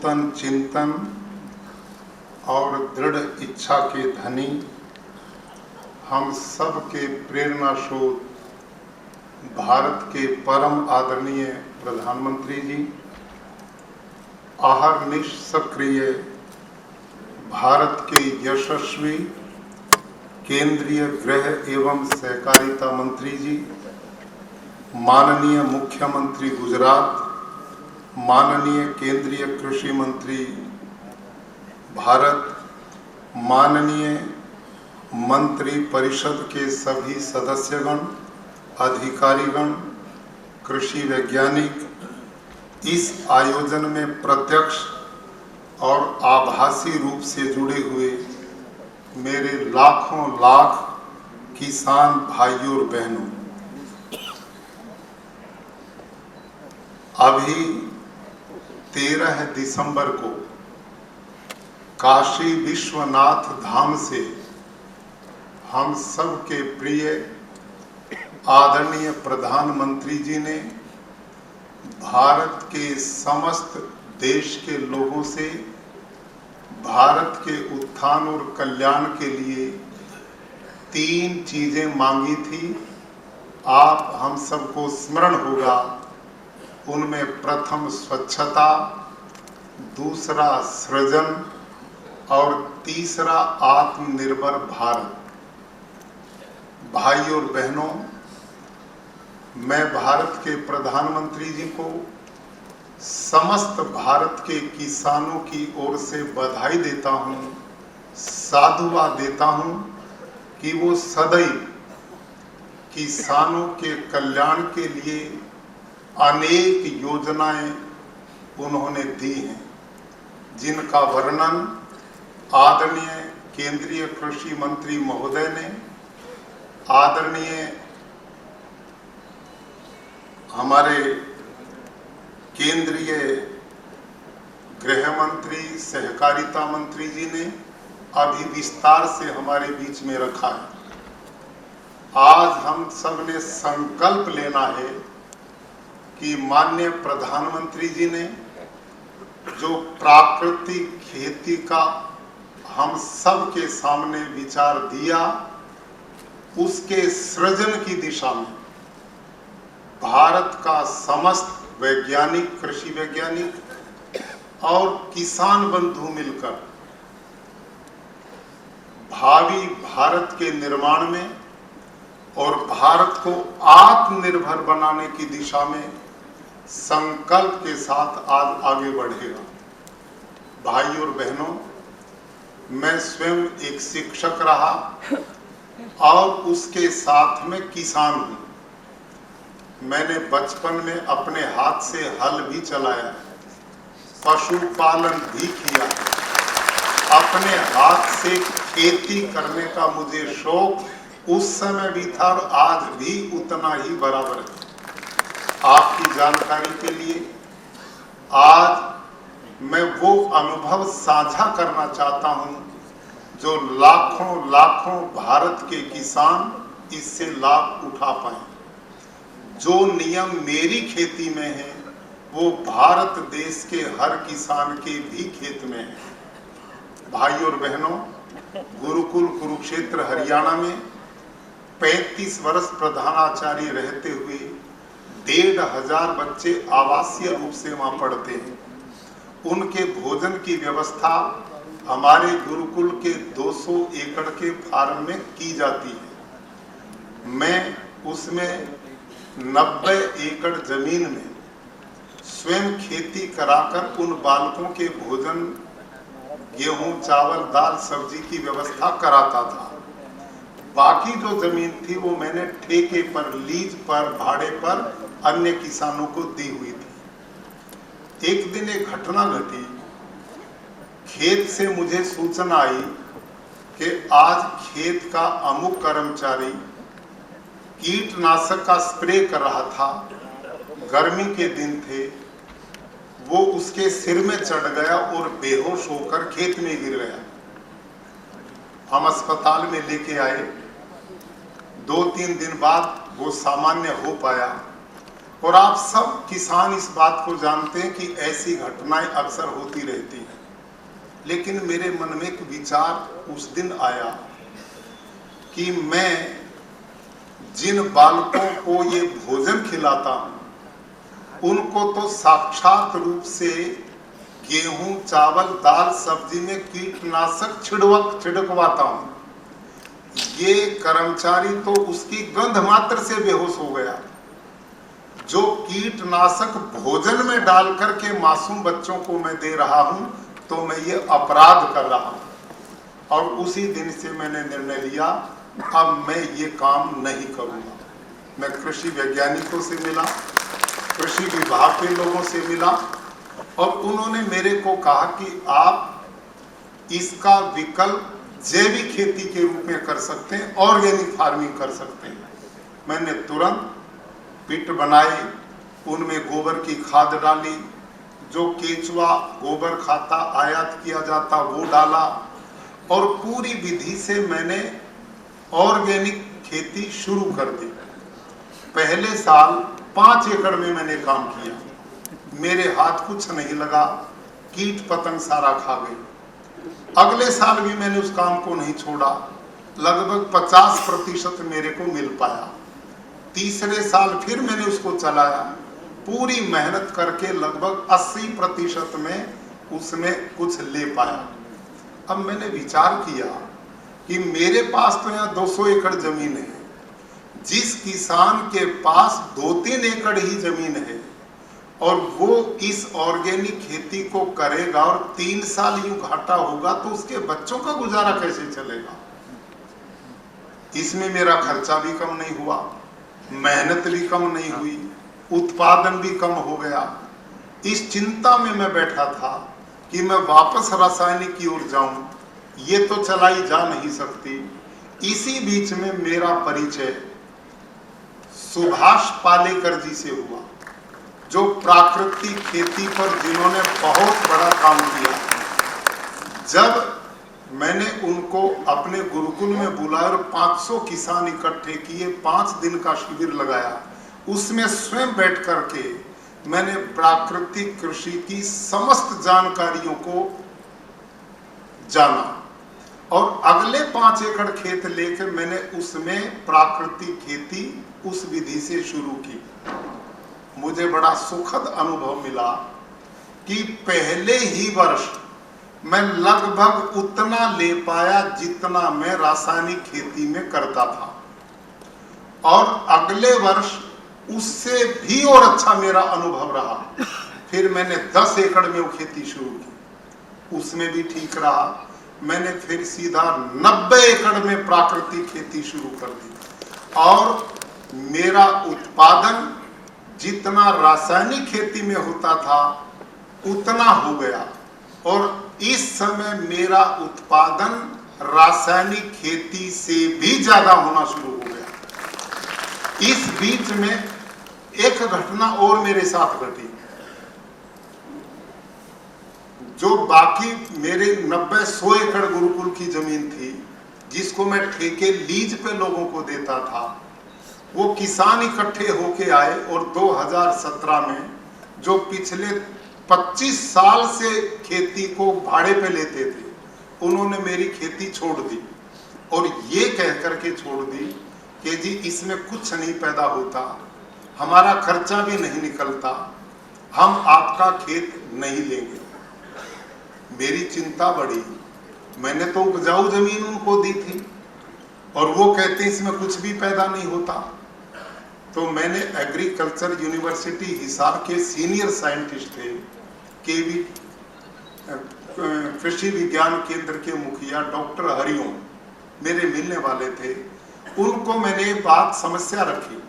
नूतन चिंतन और दृढ़ इच्छा के धनी, हम सब के प्रेरणा स्रोत भारत के परम आदरणीय प्रधानमंत्री जी, अहर्निश सक्रिय भारत के यशस्वी केंद्रीय गृह एवं सहकारिता मंत्री जी, माननीय मुख्यमंत्री गुजरात, माननीय केंद्रीय कृषि मंत्री भारत, माननीय मंत्री परिषद के सभी सदस्यगण, अधिकारीगण, कृषि वैज्ञानिक, इस आयोजन में प्रत्यक्ष और आभासी रूप से जुड़े हुए मेरे लाखों लाख किसान भाइयों और बहनों, अभी 13 दिसंबर को काशी विश्वनाथ धाम से हम सब के प्रिय आदरणीय प्रधानमंत्री जी ने भारत के समस्त देश के लोगों से भारत के उत्थान और कल्याण के लिए 3 चीजें मांगी थी। आप हम सबको स्मरण होगा, उनमें प्रथम स्वच्छता, दूसरा सृजन और तीसरा आत्मनिर्भर भारत। भाइयों और बहनों, मैं भारत के प्रधानमंत्री जी को समस्त भारत के किसानों की ओर से बधाई देता हूं, साधुवाद देता हूं कि वो सदैव किसानों के कल्याण के लिए अनेक योजनाएं उन्होंने दी हैं, जिनका वर्णन आदरणीय केंद्रीय कृषि मंत्री महोदय ने, आदरणीय हमारे केंद्रीय गृह मंत्री सहकारिता मंत्री जी ने अभी विस्तार से हमारे बीच में रखा है। आज हम सब ने संकल्प लेना है कि माननीय प्रधानमंत्री जी ने जो प्राकृतिक खेती का हम सब के सामने विचार दिया, उसके सृजन की दिशा में भारत का समस्त वैज्ञानिक, कृषि वैज्ञानिक और किसान बंधु मिलकर भावी भारत के निर्माण में और भारत को आत्मनिर्भर बनाने की दिशा में संकल्प के साथ आज आगे बढ़ेगा। भाइयों और बहनों, मैं स्वयं एक शिक्षक रहा और उसके साथ में किसान हूं। मैंने बचपन में अपने हाथ से हल भी चलाया, पशुपालन भी किया, अपने हाथ से खेती करने का मुझे शौक उस समय भी था और आज भी उतना ही बराबर है। आपकी जानकारी के लिए आज मैं वो अनुभव साझा करना चाहता हूं जो लाखों लाखों भारत के किसान इससे लाभ उठा पाए। जो नियम मेरी खेती में है वो भारत देश के हर किसान के भी खेत में है। भाइयों और बहनों, गुरुकुल कुरुक्षेत्र हरियाणा में 35 वर्ष प्रधानाचार्य रहते हुए 1500 बच्चे आवासीय रूप से वहां पढ़ते हैं। उनके भोजन की व्यवस्था हमारे गुरुकुल के 200 एकड़ के फार्म में की जाती है। मैं उसमें 90 एकड़ जमीन में स्वयं खेती कराकर उन बालकों के भोजन, गेहूं, चावल, दाल, सब्जी की व्यवस्था कराता था। बाकी जो जमीन थी वो मैंने ठेके पर, लीज पर, भाड़े पर अन्य किसानों को दी हुई थी। एक दिन एक घटना घटी, खेत से मुझे सूचना आई कि आज खेत का अमुक कर्मचारी कीटनाशक का स्प्रे कर रहा था, गर्मी के दिन थे, वो उसके सिर में चढ़ गया और बेहोश होकर खेत में गिर गया। हम अस्पताल में लेके आए, 2-3 दिन बाद वो सामान्य हो पाया। और आप सब किसान इस बात को जानते हैं कि ऐसी घटनाएं अक्सर होती रहती हैं। लेकिन मेरे मन में एक विचार उस दिन आया कि मैं जिन बालकों को ये भोजन खिलाता हूं उनको तो साक्षात रूप से गेहूं, चावल, दाल, सब्जी में कीटनाशक छिड़कवाता हूं। ये कर्मचारी तो उसकी गंध मात्र से बेहोश हो गया। जो कीटनाशक भोजन में डाल करके मासूम बच्चों को मैं दे रहा हूं, तो मैं ये अपराध कर रहा हूं। और उसी दिन से मैंने निर्णय लिया, अब मैं ये काम नहीं करूंगा। मैं कृषि वैज्ञानिकों से मिला, कृषि विभाग के लोगों से मिला, और उन्होंने मेरे को कहा कि आप इसका विकल्प जैविक खेती के रूप में कर सकते हैं, ऑर्गेनिक फार्मिंग कर सकते हैं। मैंने तुरंत पिट बनाए, उनमें गोबर की खाद डाली, जो केचुआ गोबर खाता आयात किया जाता वो डाला, और पूरी विधि से मैंने ऑर्गेनिक खेती शुरू कर दी। पहले साल 5 एकड़ में मैंने काम किया, मेरे हाथ कुछ नहीं लगा, कीट पतंग सारा खा गए। अगले साल भी मैंने उस काम को नहीं छोड़ा, लगभग 50% मेरे को मिल पाया। तीसरे साल फिर मैंने उसको चलाया, पूरी मेहनत करके लगभग 80% में उसमें कुछ ले पाया। अब मैंने विचार किया कि मेरे पास तो यहाँ 200 एकड़ जमीन है, जिस किसान के पास 2-3 एकड़ ही जमीन है और वो इस ऑर्गेनिक खेती को करेगा और 3 साल यूं घाटा होगा, तो उसके बच्चों का गुजारा कैसे चलेगा। इसमें मेरा खर्चा भी कम नहीं हुआ, मेहनत भी कम नहीं हुई, उत्पादन भी कम हो गया। इस चिंता में मैं बैठा था कि मैं वापस रासायनिक की ओर जाऊं, ये तो चलाई जा नहीं सकती। इसी बीच में मेरा परिचय सुभाष पालेकर जी से हुआ, जो प्राकृतिक खेती पर जिन्होंने बहुत बड़ा काम किया। जब मैंने उनको अपने गुरुकुल में बुलाया और 500 किसान इकट्ठे किए, 5 दिन का शिविर लगाया, उसमें स्वयं बैठ करके मैंने प्राकृतिक कृषि की समस्त जानकारियों को जाना, और अगले 5 एकड़ खेत लेकर मैंने उसमें प्राकृतिक खेती उस विधि से शुरू की। मुझे बड़ा सुखद अनुभव मिला कि पहले ही वर्ष मैं लगभग उतना ले पाया जितना मैं रासायनिक खेती में करता था, और अगले वर्ष उससे भी और अच्छा मेरा अनुभव रहा। फिर मैंने 10 एकड़ में वो खेती शुरू की, उसमें भी ठीक रहा। मैंने फिर सीधा 90 एकड़ में प्राकृतिक खेती शुरू कर दी, और मेरा उत्पादन जितना रासायनिक खेती में होता था उतना हो गया, और इस समय मेरा उत्पादन रासायनिक खेती से भी ज्यादा होना शुरू हो गया। इस बीच में एक घटना और मेरे साथ घटी। जो बाकी मेरे 90-100 एकड़ गुरुकुल की जमीन थी, जिसको मैं ठेके लीज पे लोगों को देता था, वो किसान इकट्ठे होके आए, और 2017 में जो पिछले 25 साल से खेती को भाड़े पे लेते थे, उन्होंने मेरी खेती छोड़ दी, और ये कह करके छोड़ दी कि जी इसमें कुछ नहीं पैदा होता, हमारा खर्चा भी नहीं निकलता, हम आपका खेत नहीं लेंगे। मेरी चिंता बढ़ी। मैंने तो उपजाऊ जमीन उनको दी थी, और वो कहते इसमें कुछ भी पैदा नहीं होता। तो मैंने एग्रीकल्चर यूनिवर्सिटी हिसार के सीनियर साइंटिस्ट थे, केवी कृषि विज्ञान केंद्र के मुखिया डॉक्टर हरिओम मेरे मिलने वाले थे। उनको मैंने बात समस्या रखी।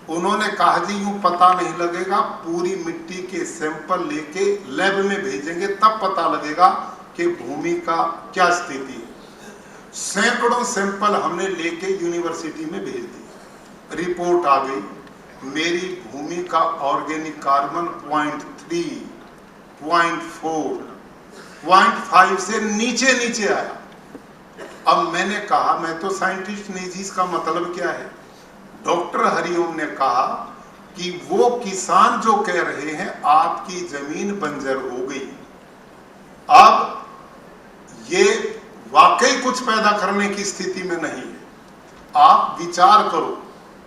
उन्होंने कहा जी यूं पता नहीं लगेगा, पूरी मिट्टी के सैंपल लेके लैब में भेजेंगे, तब पता लगेगा कि भूमि का क्या स्थिति है। सैकड़ों सैंपल हमने लेके यूनिवर्सिटी में भेज दिए। रिपोर्ट आ गई, मेरी भूमि का ऑर्गेनिक कार्बन 0.3, 0.4, 0.5 से नीचे नीचे आया। अब मैंने कहा मैं तो साइंटिस्ट नहीं जी, इसका मतलब क्या है। डॉक्टर हरिओम ने कहा कि वो किसान जो कह रहे हैं आपकी जमीन बंजर हो गई, अब ये वाकई कुछ पैदा करने की स्थिति में नहीं है। आप विचार करो,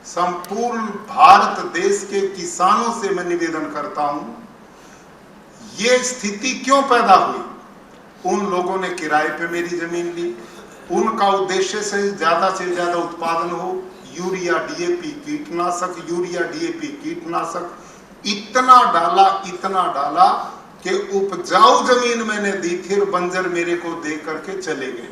संपूर्ण भारत देश के किसानों से मैं निवेदन करता हूं, ये स्थिति क्यों पैदा हुई? उन लोगों ने किराए पे मेरी जमीन ली, उनका उद्देश्य से ज्यादा उत्पादन हो, यूरिया डीएपी कीटनाशक इतना डाला कि उपजाऊ जमीन मैंने दी, फिर बंजर मेरे को दे करके चले गए।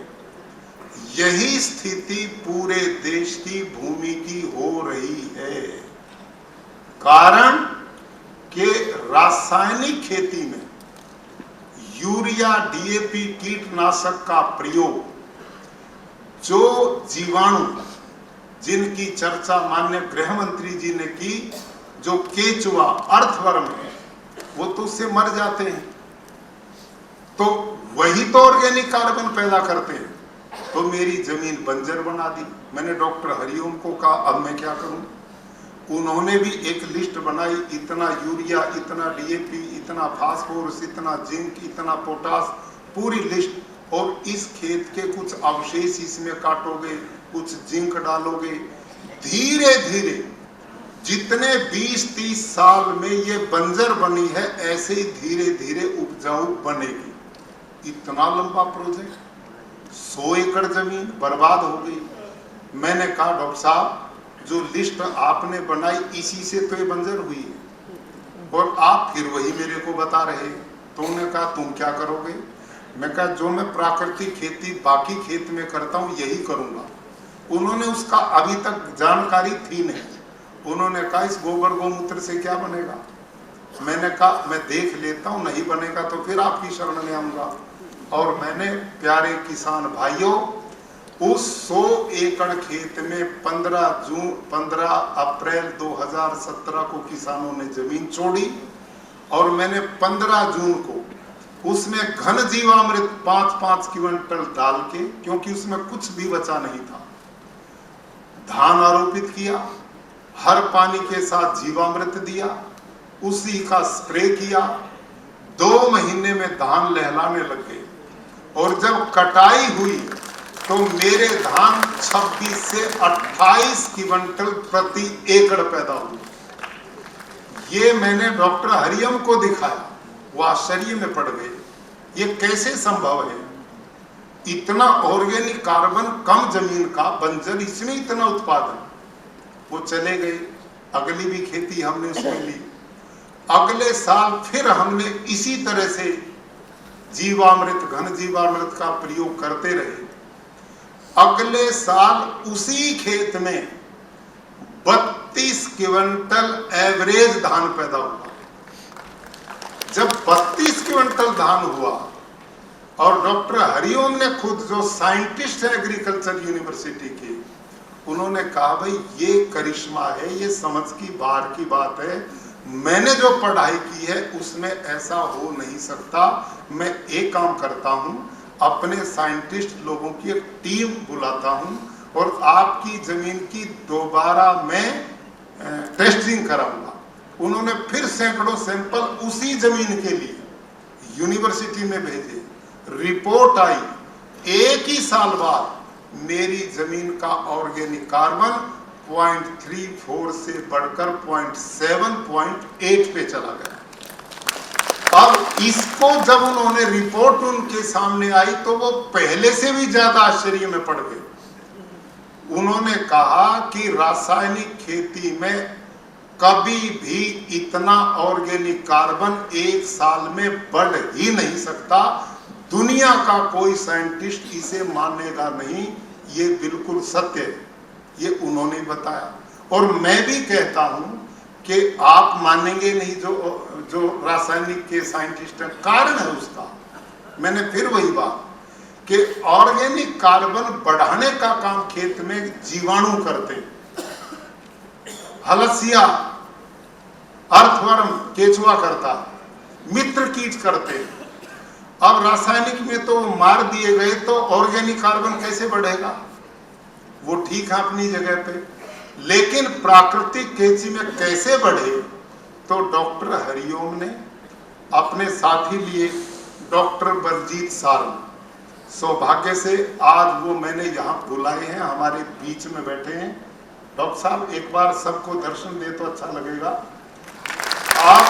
यही स्थिति पूरे देश की भूमि की हो रही है। कारण कि रासायनिक खेती में यूरिया डीएपी कीटनाशक का प्रयोग, जो जीवाणु जिनकी चर्चा माननीय गृह मंत्री जी ने की, जो केचुआ अर्थवर्म है, वो तो उससे मर जाते हैं, तो वही तो ऑर्गेनिक कार्बन पैदा करते हैं। तो मेरी जमीन बंजर बना दी। मैंने डॉक्टर हरिओम को कहा अब मैं क्या करूं? उन्होंने भी एक लिस्ट बनाई, इतना यूरिया, इतना डीएपी, इतना फास्फोरस, इतना जिंक, इतना पोटास, पूरी लिस्ट। और इस खेत के कुछ अवशेष इसमें काटोगे, कुछ जिंक डालोगे, धीरे धीरे जितने 20-30 साल में ये बंजर बनी है, ऐसे ही धीरे धीरे उपजाऊ बनेगी। इतना लंबा प्रोजेक्ट, 100 एकड़ जमीन बर्बाद हो गई। मैंने कहा डॉक्टर साहब, जो लिस्ट आपने बनाई इसी से तो ये बंजर हुई है, और आप फिर वही मेरे को बता रहे। तो उन्होंने कहा तुम क्या करोगे? मैं कहा जो मैं प्राकृतिक खेती बाकी खेत में करता हूँ यही करूंगा। उन्होंने उसका अभी तक जानकारी थी नहीं। उन्होंने कहा इस गोबर गोमूत्र से क्या बनेगा? मैंने कहा मैं देख लेता हूँ, नहीं बनेगा तो फिर आपकी शरण में आऊंगा। और मैंने प्यारे किसान भाइयों, उस 100 एकड़ खेत में 15 अप्रैल 2017 को किसानों ने जमीन छोड़ी, और मैंने 15 जून को उसमें घन जीवामृत 5-5 क्विंटल डाल के, क्योंकि उसमें कुछ भी बचा नहीं था, धान आरोपित किया, हर पानी के साथ जीवामृत दिया, उसी का स्प्रे किया। 2 महीने में धान लहलाने लग गए, और जब कटाई हुई तो मेरे धान 26 से 28 क्विंटल प्रति एकड़ पैदा हुए। ये मैंने डॉक्टर हरिओम को दिखाया, वो आश्चर्य में पड़ गए, ये कैसे संभव है? इतना ऑर्गेनिक कार्बन कम जमीन का, बंजर, इसमें इतना उत्पादन। वो चले गए, अगली भी खेती हमने उसमें ली। अगले साल फिर हमने इसी तरह से जीवामृत, घन जीवामृत का प्रयोग करते रहे। अगले साल उसी खेत में 32 क्विंटल एवरेज धान पैदा हुआ। जब 32 क्विंटल धान हुआ, और डॉक्टर हरिओम ने खुद, जो साइंटिस्ट है एग्रीकल्चर यूनिवर्सिटी के, उन्होंने कहा भाई ये करिश्मा है, ये समझ की बाहर की बात है, मैंने जो पढ़ाई की है उसमें ऐसा हो नहीं सकता। मैं एक काम करता हूं, अपने साइंटिस्ट लोगों की एक टीम बुलाता हूं, और आपकी जमीन की दोबारा मैं टेस्टिंग कराऊंगा। उन्होंने फिर सैकड़ों सैंपल उसी जमीन के लिए यूनिवर्सिटी में भेजे। रिपोर्ट आई, एक ही साल बाद मेरी जमीन का ऑर्गेनिक कार्बन 0.34 से बढ़कर 0.7-0.8 पे चला गया। अब इसको जब उन्होंने रिपोर्ट उनके सामने आई तो वो पहले से भी ज्यादा आश्चर्य में पड़ गए। उन्होंने कहा कि रासायनिक खेती में कभी भी इतना ऑर्गेनिक कार्बन एक साल में बढ़ ही नहीं सकता। दुनिया का कोई साइंटिस्ट इसे मानेगा नहीं, ये बिल्कुल सत्य है। ये उन्होंने बताया, और मैं भी कहता हूं कि आप मानेंगे नहीं जो रासायनिक के साइंटिस्ट हैं। कारण है उसका, मैंने फिर वही बात कि ऑर्गेनिक कार्बन बढ़ाने का काम खेत में जीवाणु करते हैं, हलसिया, अर्थवर्म, केचुआ करता, मित्र कीट करते हैं। अब रासायनिक में तो मार दिए गए, तो ऑर्गेनिक कार्बन कैसे बढ़ेगा? वो ठीक है अपनी जगह पे, लेकिन प्राकृतिक खेती में कैसे बढ़े, तो डॉक्टर हरिओम ने अपने साथी लिए डॉक्टर बलजीत सारंग। सौभाग्य से आज वो मैंने यहाँ बुलाए हैं, हमारे बीच में बैठे हैं। डॉक्टर साहब एक बार सबको दर्शन दे तो अच्छा लगेगा। आप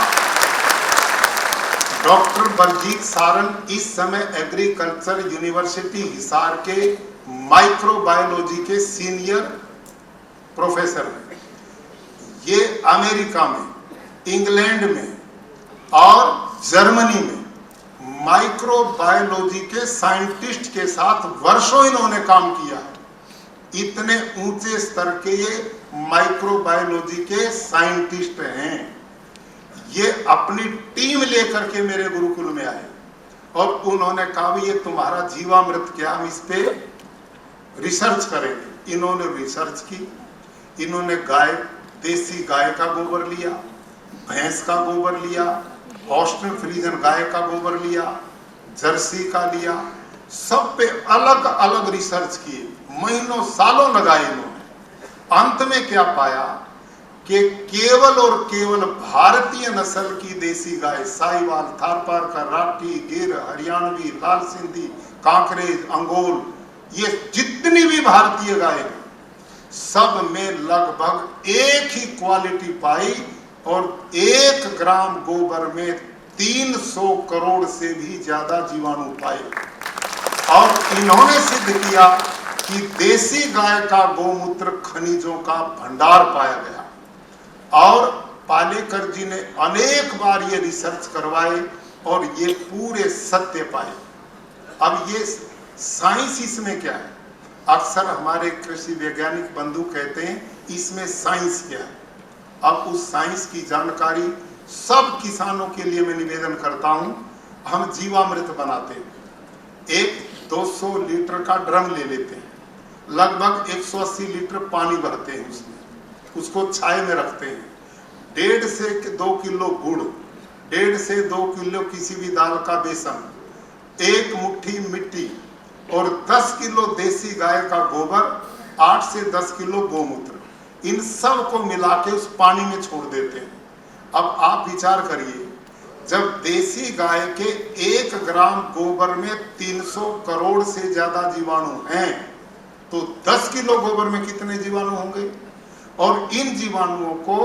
डॉक्टर बलजीत सारंग इस समय एग्रीकल्चर यूनिवर्सिटी हिसार के माइक्रोबायोलॉजी के सीनियर प्रोफेसर हैं। ये अमेरिका में, इंग्लैंड में और जर्मनी में माइक्रोबायोलॉजी के साइंटिस्ट के साथ वर्षों इन्होंने काम किया है। इतने ऊंचे स्तर के ये माइक्रोबायोलॉजी के साइंटिस्ट हैं। ये अपनी टीम लेकर के मेरे गुरुकुल में आए और उन्होंने कहा भी ये तुम्हारा जीवामृत क्या, हम इस पे रिसर्च करेंगे। इन्होंने रिसर्च की। इन्होंने गाय, देसी गाय का गोबर लिया, भैंस का गोबर लिया, हॉस्टन फ्रीजन गाय का गोबर लिया, जर्सी का लिया, सब पे अलग अलग रिसर्च किए, महीनों सालों लगाए इन्होंने। अंत में क्या पाया कि केवल और केवल भारतीय नस्ल की देसी गाय, साहिवाल, थारपारकर, राठी, गिर, हरियाणवी, लाल सिंधी, कांकरेज, अंगोल, ये जितनी भी भारतीय गाय हैं सब में लगभग एक ही क्वालिटी पाई और 1 ग्राम गोबर में 300 करोड़ से भी ज्यादा जीवाणु पाए। और इन्होंने सिद्ध किया कि देसी गाय का गोमूत्र खनिजों का भंडार पाया गया। और पालेकर जी ने अनेक बार ये रिसर्च करवाए और ये पूरे सत्य पाए। अब ये साइंस इसमें क्या है? अक्सर हमारे कृषि वैज्ञानिक बंधु कहते हैं इसमें साइंस क्या है। अब उस साइंस की जानकारी सब किसानों के लिए मैं निवेदन करता हूं। हम जीवामृत बनाते हैं, एक 200 लीटर का ड्रम ले लेते हैं, लगभग 180 लीटर पानी भरते हैं उसमें, उसको छाये में रखते हैं। 1.5 से 2 किलो गुड़, 1.5 से 2 किलो किसी भी दाल का बेसन, 1 मुट्ठी मिट्टी और 10 किलो देसी गाय का गोबर, 8 से 10 किलो गोमूत्र, इन सब को मिला के उस पानी में छोड़ देते हैं। अब आप विचार करिए, जब देसी गाय के 1 ग्राम गोबर में 300 करोड़ से ज्यादा जीवाणु हैं, तो 10 किलो गोबर में कितने जीवाणु होंगे? और इन जीवाणुओं को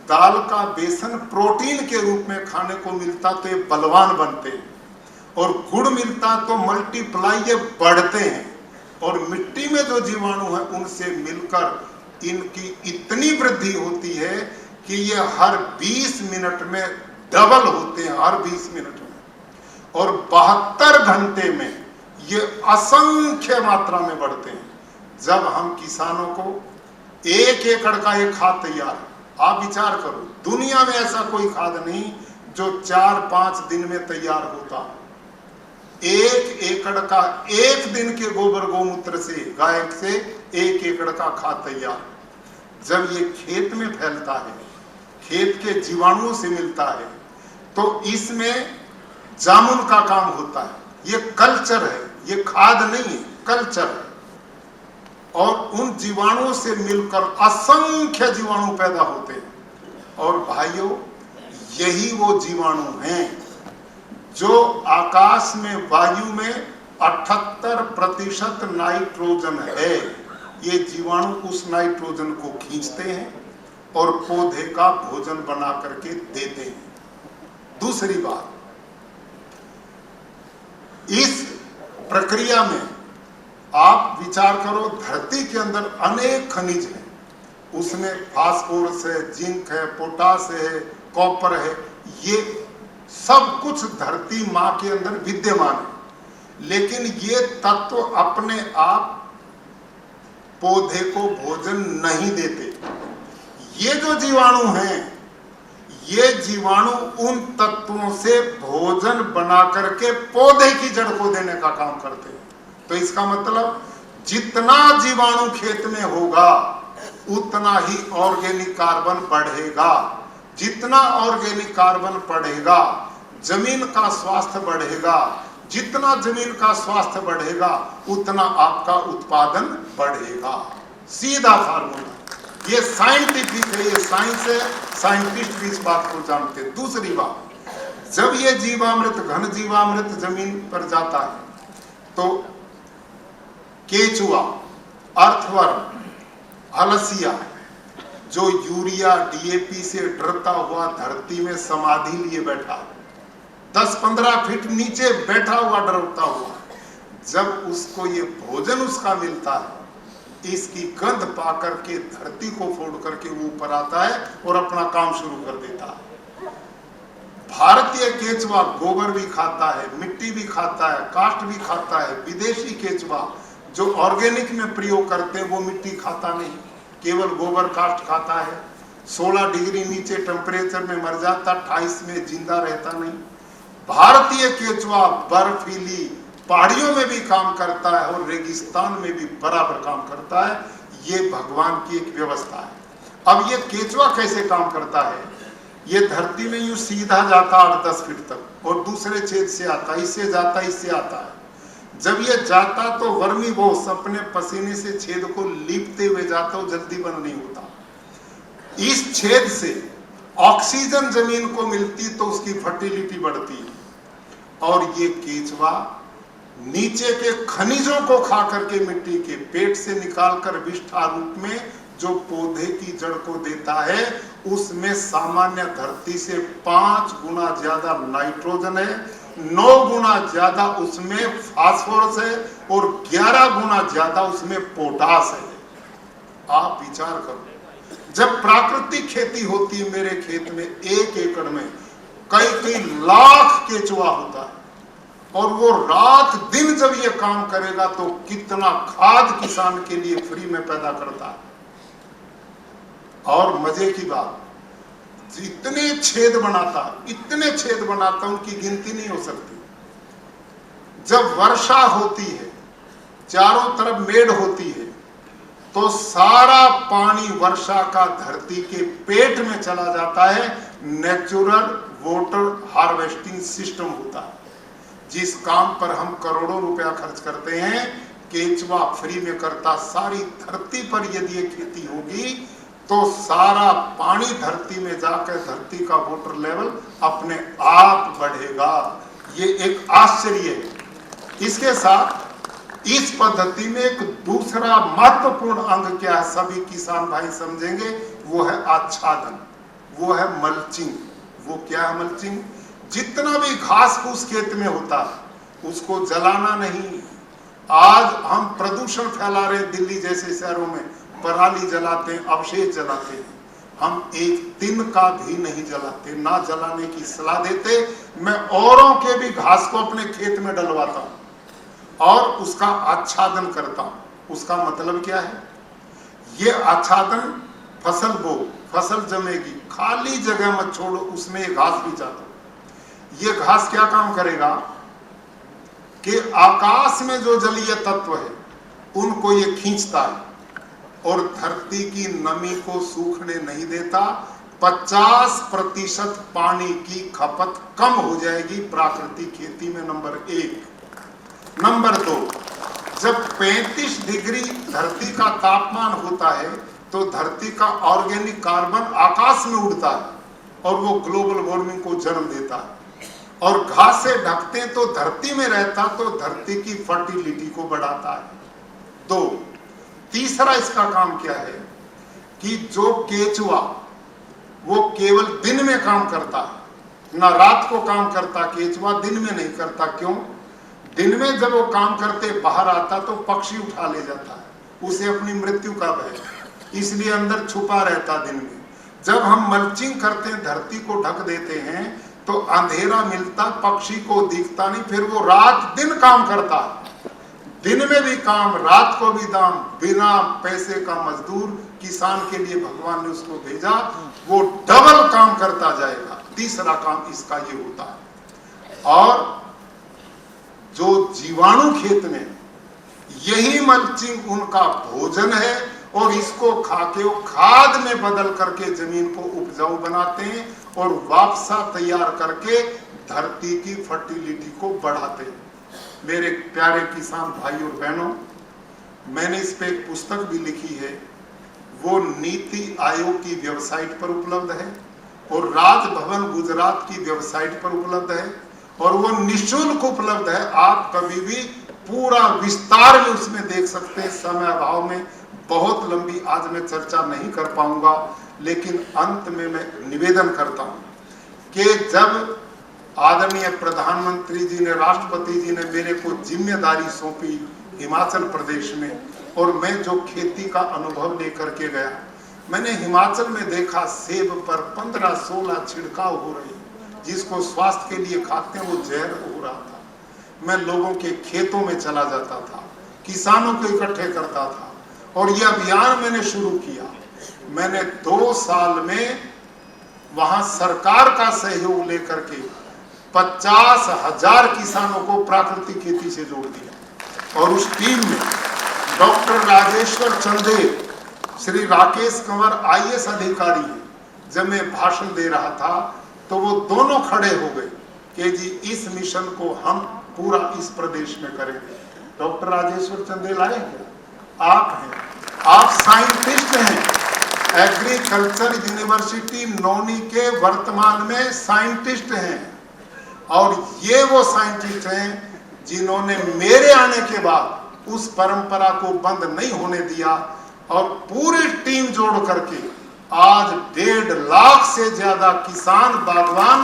दाल का बेसन प्रोटीन के रूप में खाने को मिलता तो ये बलवान बनते हैं, और गुड़ मिलता तो मल्टीप्लाई ये बढ़ते हैं। और मिट्टी में जो जीवाणु है उनसे मिलकर इनकी इतनी वृद्धि होती है कि ये हर 20 मिनट में डबल होते हैं, हर 20 मिनट में, और 72 घंटे में ये असंख्य मात्रा में बढ़ते हैं। जब हम किसानों को 1 एकड़ का एक खाद तैयार है, आप विचार करो, दुनिया में ऐसा कोई खाद नहीं जो 4-5 दिन में तैयार होता। 1 एकड़ का 1 दिन के गोबर गोमूत्र से, गाय से 1 एकड़ का खाद तैयार। जब ये खेत में फैलता है, खेत के जीवाणुओं से मिलता है, तो इसमें जामुन का काम होता है। ये कल्चर है, ये खाद नहीं है, कल्चर है। और उन जीवाणुओं से मिलकर असंख्य जीवाणु पैदा होते हैं। और भाइयों, यही वो जीवाणु हैं जो आकाश में, वायु में 78% नाइट्रोजन है। ये जीवाणु उस नाइट्रोजन को खींचते हैं और पौधे का भोजन बना करके देते हैं। दूसरी बात, इस प्रक्रिया में आप विचार करो, धरती के अंदर अनेक खनिज हैं, उसमें फास्फोरस है, जिंक है, पोटास है, कॉपर है, ये सब कुछ धरती मां के अंदर विद्यमान है। लेकिन ये तत्व अपने आप पौधे को भोजन नहीं देते। ये जो जीवाणु हैं, ये जीवाणु उन तत्वों से भोजन बना करके पौधे की जड़ को देने का काम करते हैं। तो इसका मतलब जितना जीवाणु खेत में होगा उतना ही ऑर्गेनिक कार्बन बढ़ेगा। जितना ऑर्गेनिक कार्बन बढ़ेगा, जमीन का स्वास्थ्य बढ़ेगा। जितना जमीन का स्वास्थ्य बढ़ेगा उतना आपका उत्पादन बढ़ेगा। सीधा फार्मूला। ये साइंटिफिक है, ये साइंस है, साइंटिस्ट भी इस बात को जानते हैं। दूसरी बात, जब ये जीवामृत, घन जीवामृत जमीन पर जाता है तो केचुआ, अर्थवर्म, हलसिया जो यूरिया डीएपी से डरता हुआ धरती में समाधि लिए बैठा, 10-15 फीट नीचे बैठा हुआ डरता हुआ, जब उसको ये भोजन उसका मिलता है, इसकी गंध पा करके धरती को फोड़ करके वो ऊपर आता है और अपना काम शुरू कर देता है। भारतीय केचुआ गोबर भी खाता है, मिट्टी भी खाता है, काष्ठ भी खाता है। विदेशी केचुआ जो ऑर्गेनिक में प्रयोग करते हैं वो मिट्टी खाता नहीं, केवल गोबर काष्ठ खाता है। 16 डिग्री नीचे टेम्परेचर में मर जाता, 28 में जिंदा रहता नहीं। भारतीय केचुआ बर्फीली पहाड़ियों में भी काम करता है और रेगिस्तान में भी बराबर काम करता है। ये भगवान की एक व्यवस्था है। अब ये केचुआ कैसे काम करता है? ये धरती में यूं सीधा जाता 8-10 फीट तक और दूसरे छेद से आता, इससे जाता, इससे आता है। जब ये जाता तो वर्मी बॉस अपने पसीने से छेद को लीपते हुए जाता, वो जल्दी बंद नहीं होता। इस छेद से ऑक्सीजन जमीन को मिलती तो उसकी फर्टिलिटी बढ़ती है। और ये केचुआ नीचे के खनिजों को खा करके मिट्टी के पेट से निकालकर विष्ठा रूप में जो पौधे की जड़ को देता है, उसमें सामान्य धरती से 5 गुना ज्यादा नाइट्रोजन है, 9 गुना ज्यादा उसमें फास्फोरस है और 11 गुना ज्यादा उसमें पोटास है। आप विचार करो, जब प्राकृतिक खेती होती है, मेरे खेत में 1 एकड़ में कई लाख केचुआ होता है और वो रात दिन जब ये काम करेगा तो कितना खाद किसान के लिए फ्री में पैदा करता है। और मजे की बात, इतने छेद बनाता, उनकी गिनती नहीं हो सकती। जब वर्षा होती है, चारों तरफ मेड़ होती है, तो सारा पानी वर्षा का धरती के पेट में चला जाता है। नेचुरल वाटर हार्वेस्टिंग सिस्टम होता है। जिस काम पर हम करोड़ों रुपया खर्च करते हैं, केचुआ फ्री में करता। सारी धरती पर यदि ये खेती होगी तो सारा पानी धरती में जाकर धरती का वाटर लेवल अपने आप बढ़ेगा। ये एक आश्चर्य है। इसके साथ इस पद्धति में एक दूसरा महत्वपूर्ण अंग क्या है, सभी किसान भाई समझेंगे, वो है आच्छादन, वो है मल्चिंग। वो क्या है मल्चिंग? जितना भी घास फूस खेत में होता है उसको जलाना नहीं। आज हम प्रदूषण फैला रहे हैं, दिल्ली जैसे शहरों में पराली जलाते हैं, अवशेष जलाते हैं। हम एक दिन का भी नहीं जलाते, ना जलाने की सलाह देते। मैं औरों के भी घास को अपने खेत में डलवाता हूं और उसका आच्छादन करता हूं। उसका मतलब क्या है? ये आच्छादन, फसल बो, फसल जमेगी, खाली जगह मत छोड़ो, उसमें ये घास भी जाता। ये घास क्या काम करेगा कि आकाश में जो जलीय तत्व है उनको ये खींचता है और धरती की नमी को सूखने नहीं देता। 50% पानी की खपत कम हो जाएगी प्राकृतिक खेती में, नंबर 1। नंबर 2, जब 35 डिग्री धरती का तापमान होता है तो धरती का ऑर्गेनिक कार्बन आकाश में उड़ता है और वो ग्लोबल वार्मिंग को जन्म देता है। और घास से ढकते तो धरती में रहता तो धरती की फर्टिलिटी को बढ़ाता है। 2, तीसरा इसका काम क्या है कि जो केचुआ वो केवल दिन में काम करता है, ना रात को काम करता। केचुआ दिन में नहीं करता। क्यों? दिन में जब वो काम करते बाहर आता तो पक्षी उठा ले जाता है, उसे अपनी मृत्यु का भय, इसलिए अंदर छुपा रहता दिन में। जब हम मल्चिंग करते हैं, धरती को ढक देते हैं, तो अंधेरा मिलता, पक्षी को दिखता नहीं, फिर वो रात दिन काम करता है। दिन में भी काम, रात को भी दाम, बिना पैसे का मजदूर किसान के लिए भगवान ने उसको भेजा, वो डबल काम करता जाएगा। तीसरा काम इसका ये होता है। और जो जीवाणु खेत में, यही मल्चिंग उनका भोजन है और इसको खाके वो खाद में बदल करके जमीन को उपजाऊ बनाते हैं और वापसा तैयार करके धरती की फर्टिलिटी को बढ़ाते हैं। मेरे प्यारे किसान भाई और बहनों, मैंने इस पे एक पुस्तक भी लिखी है, वो नीति आयोग की वेबसाइट पर उपलब्ध है और राजभवन गुजरात की वेबसाइट पर उपलब्ध है और वो निःशुल्क उपलब्ध है। आप कभी भी पूरा विस्तार में उसमें देख सकते हैं। समय अभाव में बहुत लंबी आज मैं चर्चा नहीं कर पाऊंगा, लेकिन अंत में मैं निवेदन करता हूं कि जब आदरणीय प्रधानमंत्री जी ने, राष्ट्रपति जी ने मेरे को जिम्मेदारी सौंपी हिमाचल प्रदेश में, और मैं जो खेती का अनुभव लेकर के गया, मैंने हिमाचल में देखा सेब पर 15-16 छिड़काव हो रही, जिसको स्वास्थ्य के लिए खाते हैं वो जहर हो रहा था। मैं लोगों के खेतों में चला जाता था, किसानों को इकट्ठे करता था और ये अभियान मैंने शुरू किया। मैंने 2 साल में वहां सरकार का सहयोग लेकर के 50,000 किसानों को प्राकृतिक खेती से जोड़ दिया। और उस टीम में डॉक्टर राजेश्वर चंदेल, श्री राकेश कंवर IAS अधिकारी हैं। जब मैं भाषण दे रहा था तो वो दोनों खड़े हो गए कि जी इस मिशन को हम पूरा इस प्रदेश में करेंगे। डॉक्टर राजेश्वर चंदेल आए क्या? आप हैं, आप साइंटिस्ट हैं, एग्रीकल्चर यूनिवर्सिटी नौनी के वर्तमान में साइंटिस्ट हैं। और ये वो साइंटिस्ट हैं जिन्होंने मेरे आने के बाद उस परंपरा को बंद नहीं होने दिया और पूरी टीम जोड़ करके आज 1.5 लाख से ज्यादा किसान बागवान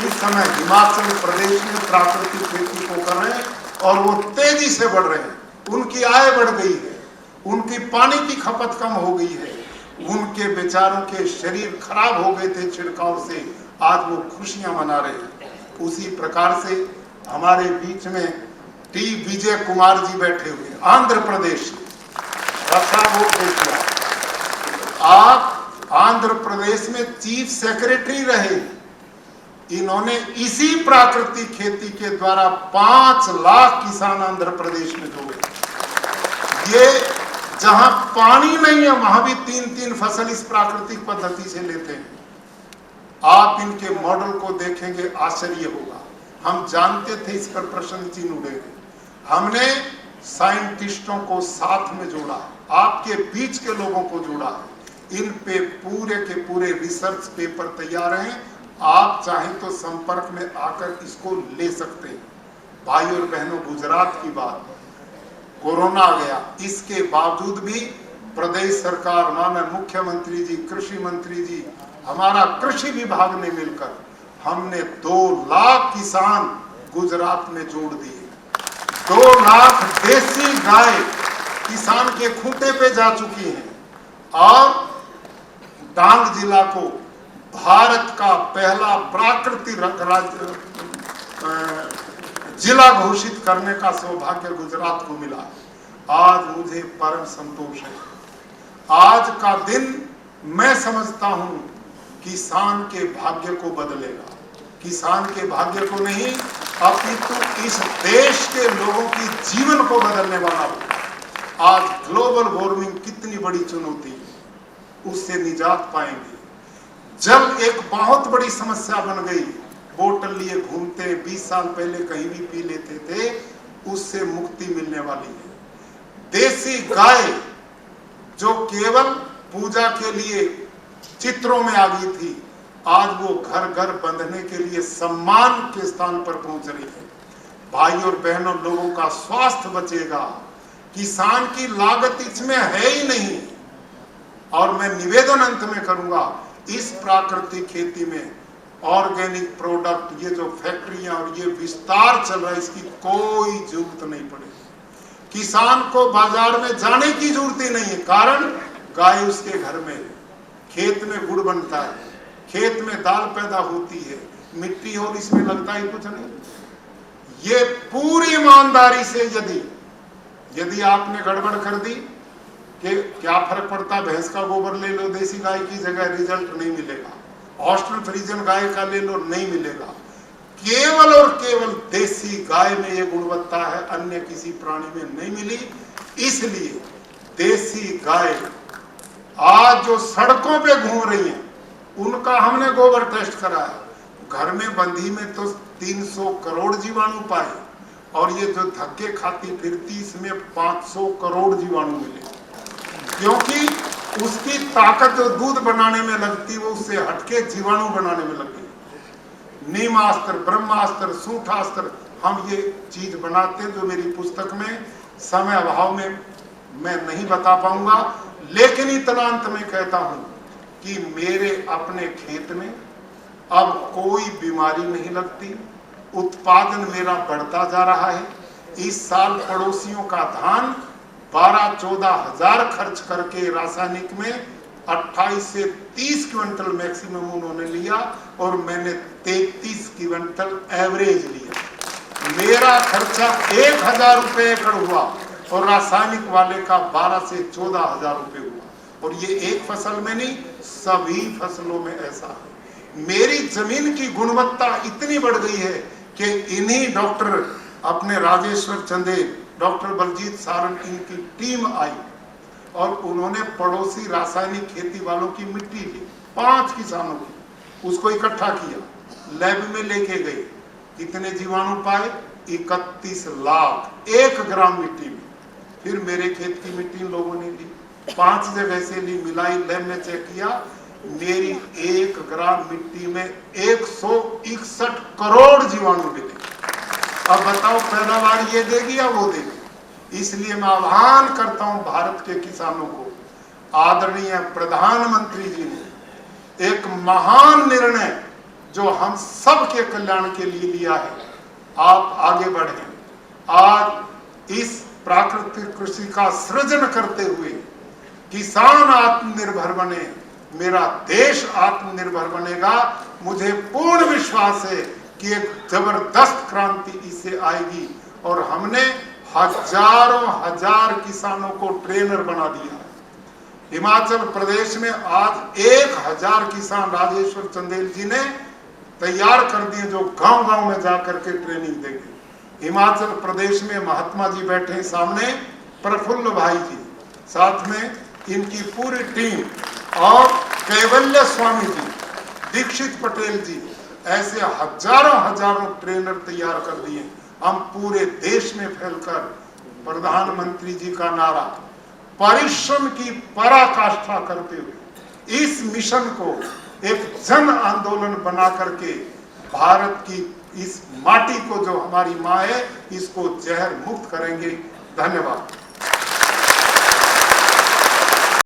इस समय हिमाचल प्रदेश में प्राकृतिक खेती को कर रहे हैं और वो तेजी से बढ़ रहे हैं। उनकी आय बढ़ गई है, उनकी पानी की खपत कम हो गई है, उनके बेचारों के शरीर खराब हो गए थे छिड़काव से, आज वो खुशियां मना रहे हैं। उसी प्रकार से हमारे बीच में टी विजय कुमार जी बैठे हुए, आंध्र प्रदेश, आप आंध्र प्रदेश में चीफ सेक्रेटरी रहे। इन्होंने इसी प्राकृतिक खेती के द्वारा 5 लाख किसान आंध्र प्रदेश में जोड़े। ये जहां पानी नहीं है वहां भी 3-3 फसल इस प्राकृतिक पद्धति से लेते हैं। आप इनके मॉडल को देखेंगे, आश्चर्य होगा। हम जानते थे इस पर प्रश्न चिन्ह उड़ेंगे। हमने साइंटिस्टों को साथ में जोड़ा है, आपके बीच के लोगों को जोड़ा है। इन पे पूरे के पूरे रिसर्च पेपर तैयार हैं। आप चाहें तो संपर्क में आकर इसको ले सकते हैं। भाई और बहनों, गुजरात की बात, कोरोना आ गया, इसके बावजूद भी प्रदेश सरकार, माननीय मुख्यमंत्री जी, कृषि मंत्री जी, हमारा कृषि विभाग ने मिलकर हमने 2 लाख किसान गुजरात में जोड़ दिए। 2 लाख देसी गाय किसान के खूंटे पे जा चुकी हैं और डांग जिला को भारत का पहला प्राकृतिक जिला घोषित करने का सौभाग्य गुजरात को मिला। आज मुझे परम संतोष है। आज का दिन मैं समझता हूं किसान के भाग्य को बदलेगा। किसान के भाग्य को नहीं, अपितु इस देश के लोगों की जीवन को बदलने वाला होगा। आज ग्लोबल वार्मिंग कितनी बड़ी चुनौती है, उससे निजात पाएंगे। जल एक बहुत बड़ी समस्या बन गई। बोतल लिए घूमते, 20 साल पहले कहीं भी पी लेते थे, उससे मुक्ति मिलने वाली है। देसी गाय जो केवल पूजा के लिए चित्रों में आ गई थी, आज वो घर घर बंधने के लिए सम्मान के स्थान पर पहुंच रही है। भाई और बहनों, लोगों का स्वास्थ्य बचेगा। किसान की लागत इसमें है ही नहीं। और मैं निवेदन अंत में करूंगा, इस प्राकृतिक खेती में ऑर्गेनिक प्रोडक्ट, ये जो फैक्ट्रियां और ये विस्तार चल रहा है, इसकी कोई जरूरत नहीं पड़ेगी। किसान को बाजार में जाने की जरूरत ही नहीं है, कारण गाय उसके घर में है। खेत में गुड़ बनता है, खेत में दाल पैदा होती है, मिट्टी और इसमें लगता ही कुछ नहीं। ये पूरी ईमानदारी से यदि आपने गड़बड़ कर दी कि क्या फर्क पड़ता, भैंस का गोबर ले लो देसी गाय की जगह, रिजल्ट नहीं मिलेगा। ऑस्ट्रल फ्रीजन गाय का ले लो, नहीं मिलेगा। केवल और केवल देसी गाय में ये गुणवत्ता है, अन्य किसी प्राणी में नहीं मिली। इसलिए देसी गाय आज जो सड़कों पे घूम रही हैं, उनका हमने गोबर टेस्ट कराया। घर में बंधी में तो 300 करोड़ जीवाणु पाए, और ये जो धक्के खाती फिरती, इसमें 500 करोड़ जीवाणु मिले। क्योंकि उसकी ताकत जो दूध बनाने में लगती वो उससे हटके जीवाणु बनाने में लगी। नीमास्त्र, ब्रह्मास्त्र, सूठास्त्र, हम ये चीज बनाते हैं जो मेरी पुस्तक में समय अभाव में मैं नहीं बता पाऊंगा। लेकिन इतना अंत में कहता हूं कि मेरे अपने खेत में अब कोई बीमारी नहीं लगती, उत्पादन मेरा बढ़ता जा रहा है। इस साल पड़ोसियों का धान 12-14 हजार खर्च करके रासायनिक में 28 से 30 क्विंटल मैक्सिमम उन्होंने लिया और मैंने 33 क्विंटल एवरेज लिया। मेरा खर्चा 1000 रुपये एकड़ हुआ और रासायनिक वाले का 12 से 14 हजार रुपये हुआ। और ये एक फसल में नहीं, सभी फसलों में ऐसा है। मेरी जमीन की गुणवत्ता इतनी बढ़ गई है कि इन्हीं डॉक्टर अपने राजेश्वर चंदेल, डॉक्टर बलजीत सारंग, इनकी टीम आई और उन्होंने पड़ोसी रासायनिक खेती वालों की मिट्टी ली, 5 किसानों की, उसको इकट्ठा किया, लैब में लेके गए। कितने जीवाणु पाए? 31 लाख 1 ग्राम मिट्टी में। फिर मेरे खेत की मिट्टी इन लोगों ने ली, 5 जगह से ली, मिलाई, लैब में चेक किया, मेरी 1 ग्राम मिट्टी में 161 करोड़ जीवाणु मिले। अब बताओ पैदावार ये देगी या वो देगी? इसलिए मैं आह्वान करता हूं भारत के किसानों को, आदरणीय प्रधानमंत्री जी ने एक महान निर्णय जो हम सब के कल्याण के लिए लिया है, आप आगे बढ़ें। आज इस प्राकृतिक कृषि का सृजन करते हुए किसान आत्मनिर्भर बने, मेरा देश आत्मनिर्भर बनेगा। मुझे पूर्ण विश्वास है कि एक जबरदस्त क्रांति इससे आएगी और हमने हजारों हजार किसानों को ट्रेनर बना दिया। हिमाचल प्रदेश में आज 1000 किसान राजेश्वर चंदेल जी ने तैयार कर दिए जो गांव-गांव में जाकर के ट्रेनिंग देंगे। हिमाचल प्रदेश में महात्मा जी बैठे सामने, प्रफुल्ल भाई जी, साथ में इनकी पूरी टीम और कैवल्य स्वामी जी, दीक्षित पटेल जी, ऐसे हजारों ट्रेनर तैयार कर दिए। हम पूरे देश में फैलकर प्रधानमंत्री जी का नारा परिश्रम की पराकाष्ठा करते हुए इस मिशन को एक जन आंदोलन बना करके भारत की इस माटी को जो हमारी माँ है, इसको जहर मुक्त करेंगे। धन्यवाद।